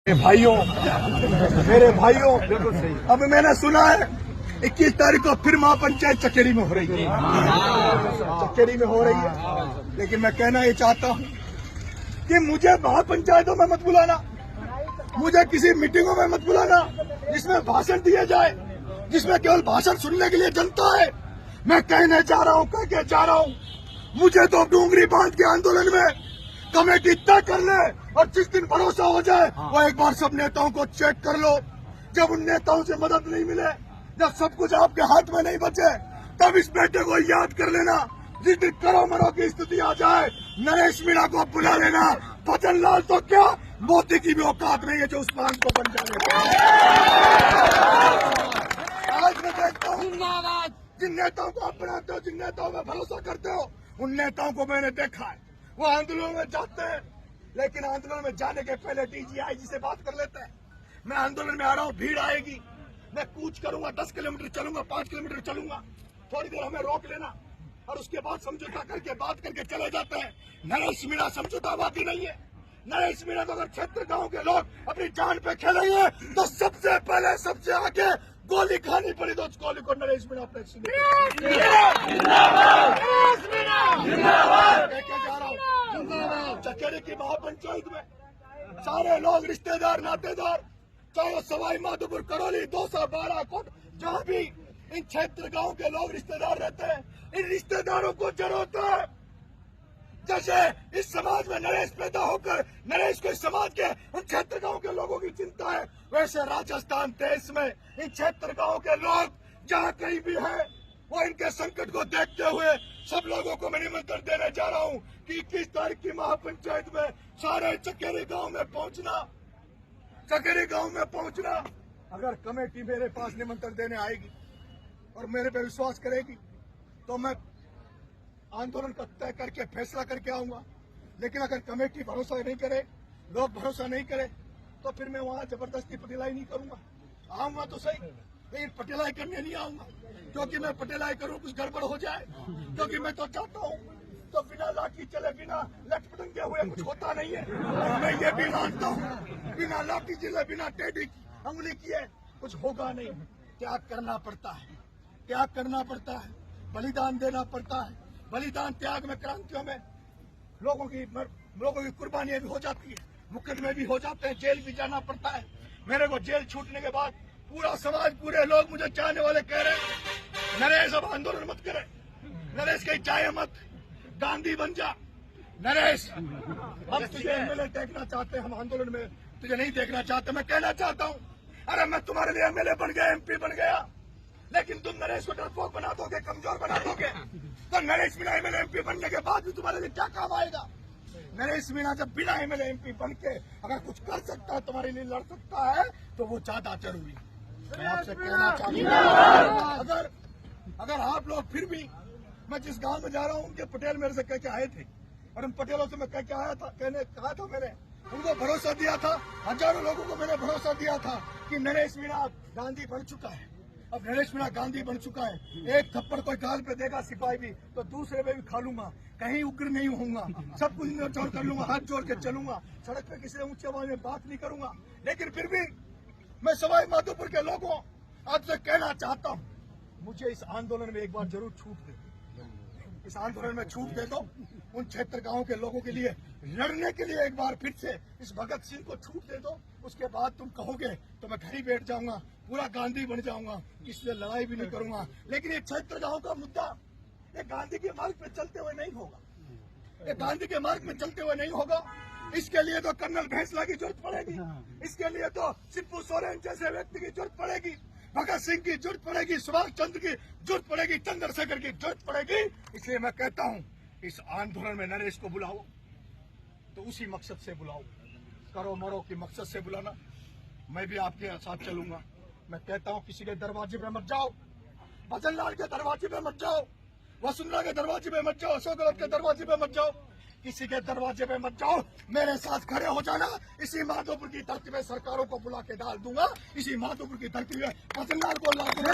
मेरे भाइयों, अब मैंने सुना है 21 तारीख को फिर महापंचायत चकेरी में हो रही है। चकेरी में हो रही है, लेकिन मैं कहना ये चाहता हूँ कि मुझे महापंचायतों में मत बुलाना, मुझे किसी मीटिंगों में मत बुलाना जिसमें भाषण दिए जाए, जिसमें केवल भाषण सुनने के लिए जनता है। मैं कहने जा रहा हूँ, कह के जा रहा हूँ, मुझे तो डूंगरी बांध के आंदोलन में कमेटी तय कर ले और जिस दिन भरोसा हो जाए वो एक बार सब नेताओं को चेक कर लो। जब उन नेताओं से मदद नहीं मिले, जब सब कुछ आपके हाथ में नहीं बचे, तब इस बेटे को याद कर लेना। जिस दिन करो मरो की स्थिति आ जाए, नरेश मीणा को बुला लेना। भजन लाल तो क्या, मोदी की भी औकात नहीं है जो उस बांध को बन जाए। आज मैं देखता हूँ जिन नेताओं को आप बनाते हो, जिन नेताओं में भरोसा करते हो, उन नेताओं को मैंने देखा है। वो आंदोलन में जाते हैं, लेकिन आंदोलन में जाने के पहले डीजीआईजी से बात कर लेते हैं। मैं आंदोलन में आ रहा हूँ, भीड़ आएगी, मैं कूच करूंगा, 10 किलोमीटर चलूंगा, 5 किलोमीटर चलूंगा, थोड़ी देर हमें रोक लेना और उसके बाद समझौता करके बात करके चले जाते हैं। नरेश मीणा समझौतावादी नहीं है। नरेश मीणा तो अगर क्षेत्र गांव के लोग अपनी जान पे खेलेंगे तो सबसे पहले सबसे आगे गोली खानी पड़ी, तो उस गोली को नरेश मीणा अपने चकेरी की महापंचायत में सारे लोग, रिश्तेदार नातेदार, चाहे सवाई माधोपुर, करौली, दौसा, बालाकोट, जहाँ भी इन क्षेत्र गांव के लोग रिश्तेदार रहते हैं, इन रिश्तेदारों को जरूरत है। जैसे इस समाज में नरेश पैदा होकर नरेश को इस समाज के उन क्षेत्र गांव के लोगों की चिंता है, वैसे राजस्थान देश में इन क्षेत्र गांव के लोग जहाँ कहीं भी है, वो इनके संकट को देखते हुए सब लोगों को मैं निमंत्रण देने जा रहा हूँ कि 21 तारीख की महापंचायत में सारे चकेरी गांव में पहुंचना। चकेरी गांव में पहुंचना। अगर कमेटी मेरे पास निमंत्रण देने आएगी और मेरे पे विश्वास करेगी तो मैं आंदोलन का तय करके फैसला करके आऊंगा। लेकिन अगर कमेटी भरोसा नहीं करे, लोग भरोसा नहीं करे, तो फिर मैं वहां जबरदस्ती पटेलाई नहीं करूंगा। आऊंगा तो सही, लेकिन पटेलाई करने नहीं आऊंगा, क्योंकि मैं पटेलाई करूं कुछ गड़बड़ हो जाए। क्योंकि मैं तो चाहता हूं तो बिना लाठी चले, बिना लटपटंगे हुए कुछ होता नहीं है। मैं ये भी मानता हूं, बिना लाठी चले, बिना टेढ़ी अंगुली किए कुछ होगा नहीं। त्याग करना पड़ता है, त्याग करना पड़ता है, बलिदान देना पड़ता है। बलिदान, त्याग में, क्रांतियों में लोगों की कुर्बानियां भी हो जाती है, मुकदमे भी हो जाते हैं, जेल भी जाना पड़ता है। मेरे को जेल छूटने के बाद पूरा समाज, पूरे लोग मुझे चाहने वाले कह रहे हैं, नरेश अब आंदोलन मत करे, नरेश कहीं जाए मत, गांधी बन जा। नरेश, हम तुझे एमएलए देखना चाहते हैं, हम आंदोलन में तुझे नहीं देखना चाहते। मैं कहना चाहता हूँ, अरे मैं तुम्हारे लिए एमएलए बन गया, एमपी बन गया, लेकिन तुम नरेश को डरपोक बना दोगे, कमजोर बना दोगे, तो नरेश मीणा एमएलए एमपी बनने के बाद भी तुम्हारे लिए क्या काम आएगा? नरेश मीणा जब बिना एमएलए एमपी बन के अगर कुछ कर सकता है, तुम्हारे लिए लड़ सकता है, तो वो ज्यादा जरूरी है। मैं आपसे कहना चाहता हूँ, अगर आप लोग फिर भी, मैं जिस गांव में जा रहा हूँ उनके पटेल मेरे से कह के आए थे और उन पटेलों से मैं कह के आया था, कहा था, मैंने उनको भरोसा दिया था, हजारों लोगों को मैंने भरोसा दिया था कि नरेश मीणा गांधी बन चुका है। अब नरेश मीणा गांधी बन चुका है, एक थप्पड़ कोई गाल पे देगा सिपाही भी, तो दूसरे में भी खा लूंगा, कहीं उग्र नहीं होऊंगा, सब कुछ जोड़ कर लूंगा, हाथ जोड़ के चलूंगा, सड़क पे किसी ऊंची आवाज में बात नहीं करूंगा। लेकिन फिर भी मैं सवाई माधोपुर के लोगों आपसे कहना चाहता हूँ, मुझे इस आंदोलन में एक बार जरूर छूट दे, इस आंदोलन में छूट दे दो। उन क्षेत्र गांव के लोगों के लिए लड़ने के लिए एक बार फिर से इस भगत सिंह को छूट दे दो। उसके बाद तुम कहोगे तो मैं घर ही बैठ जाऊंगा, पूरा गांधी बन जाऊंगा, इसलिए लड़ाई भी नहीं करूंगा। लेकिन ये क्षेत्र गांव का मुद्दा ये गांधी के मार्ग पे चलते हुए नहीं होगा, ये गांधी के मार्ग में चलते हुए नहीं होगा। इसके लिए तो कर्नल भैंसला की जरूरत पड़ेगी, इसके लिए तो शिबू सोरेन जैसे व्यक्ति की जरूरत पड़ेगी, भगत सिंह की जरूरत पड़ेगी, सुभाष चंद्र की जरूरत पड़ेगी, चंद्रशेखर की जरूरत पड़ेगी। इसलिए मैं कहता हूँ, इस आंदोलन में नरेश को बुलाओ तो उसी मकसद से बुलाओ, करो मरो की मकसद से बुलाना। मैं भी आपके साथ चलूंगा। मैं कहता हूँ, किसी के दरवाजे पे मत जाओ, भजन लाल के दरवाजे पे मत जाओ, वसुंधरा के दरवाजे पे मत जाओ, अशोक गहलोत के दरवाजे पे मत जाओ, किसी के दरवाजे पे मत जाओ, मेरे साथ खड़े हो जाना। इसी माधोपुर की धरती में सरकारों को बुला के डाल दूंगा, इसी माधोपुर की धरती में भजन लाल को ला दूंगा।